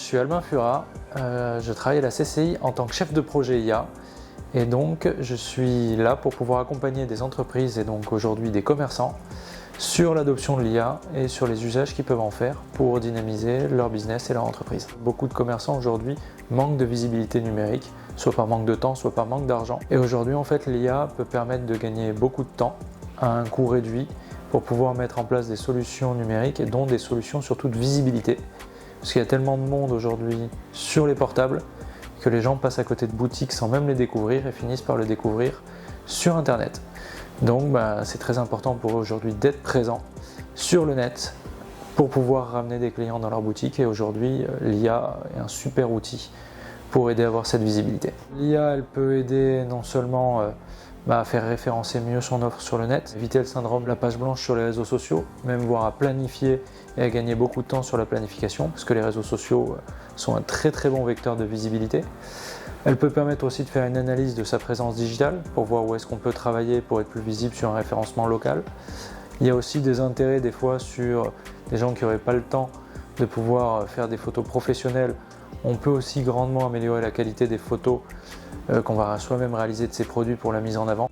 je suis Albin Fura, je travaille à la CCI en tant que chef de projet IA et donc je suis là pour pouvoir accompagner des entreprises et donc aujourd'hui des commerçants sur l'adoption de l'IA et sur les usages qu'ils peuvent en faire pour dynamiser leur business et leur entreprise. Beaucoup de commerçants aujourd'hui manquent de visibilité numérique, soit par manque de temps, soit par manque d'argent. Et aujourd'hui en fait l'IA peut permettre de gagner beaucoup de temps à un coût réduit pour pouvoir mettre en place des solutions numériques et dont des solutions surtout de visibilité. Parce qu'il y a tellement de monde aujourd'hui sur les portables que les gens passent à côté de boutiques sans même les découvrir et finissent par le découvrir sur Internet. Donc c'est très important pour eux aujourd'hui d'être présents sur le net pour pouvoir ramener des clients dans leur boutique et aujourd'hui l'IA est un super outil pour aider à avoir cette visibilité. L'IA elle peut aider non seulement à faire référencer mieux son offre sur le net, éviter le syndrome de la page blanche sur les réseaux sociaux, même voire à planifier et à gagner beaucoup de temps sur la planification, parce que les réseaux sociaux sont un très bon vecteur de visibilité. Elle peut permettre aussi de faire une analyse de sa présence digitale pour voir où est-ce qu'on peut travailler pour être plus visible sur un référencement local. Il y a aussi des intérêts des fois sur des gens qui n'auraient pas le temps de pouvoir faire des photos professionnelles. On peut aussi grandement améliorer la qualité des photos qu'on va soi-même réaliser de ces produits pour la mise en avant.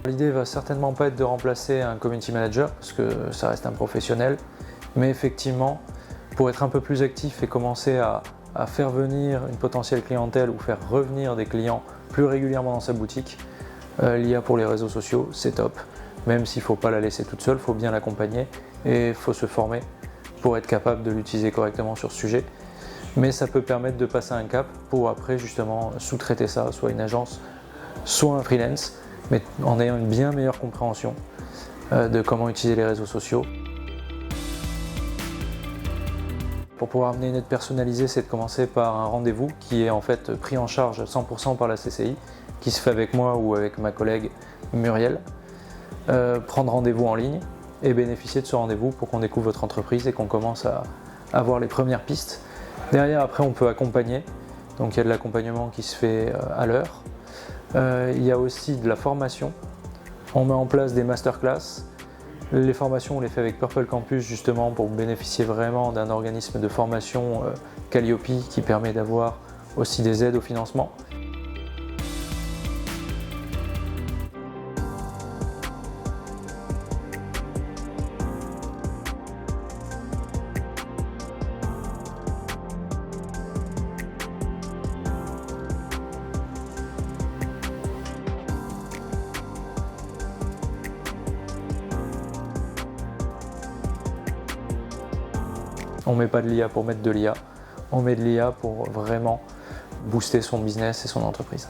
L'idée va certainement pas être de remplacer un community manager parce que ça reste un professionnel, mais effectivement pour être un peu plus actif et commencer à faire venir une potentielle clientèle ou faire revenir des clients plus régulièrement dans sa boutique, l'IA pour les réseaux sociaux c'est top, même s'il ne faut pas la laisser toute seule, il faut bien l'accompagner et il faut se former pour être capable de l'utiliser correctement sur ce sujet. Mais ça peut permettre de passer un cap pour après justement sous-traiter ça, soit une agence, soit un freelance, mais en ayant une bien meilleure compréhension de comment utiliser les réseaux sociaux. Pour pouvoir amener une aide personnalisée, c'est de commencer par un rendez-vous qui est en fait pris en charge 100% par la CCI, qui se fait avec moi ou avec ma collègue Muriel. Prendre rendez-vous en ligne et bénéficier de ce rendez-vous pour qu'on découvre votre entreprise et qu'on commence à avoir les premières pistes. Derrière, après, on peut accompagner. Donc, il y a de l'accompagnement qui se fait à l'heure. Il y a aussi de la formation. On met en place des masterclass. Les formations, on les fait avec Purple Campus justement pour bénéficier vraiment d'un organisme de formation Calliope qui permet d'avoir aussi des aides au financement. On ne met pas de l'IA pour mettre de l'IA, on met de l'IA pour vraiment booster son business et son entreprise.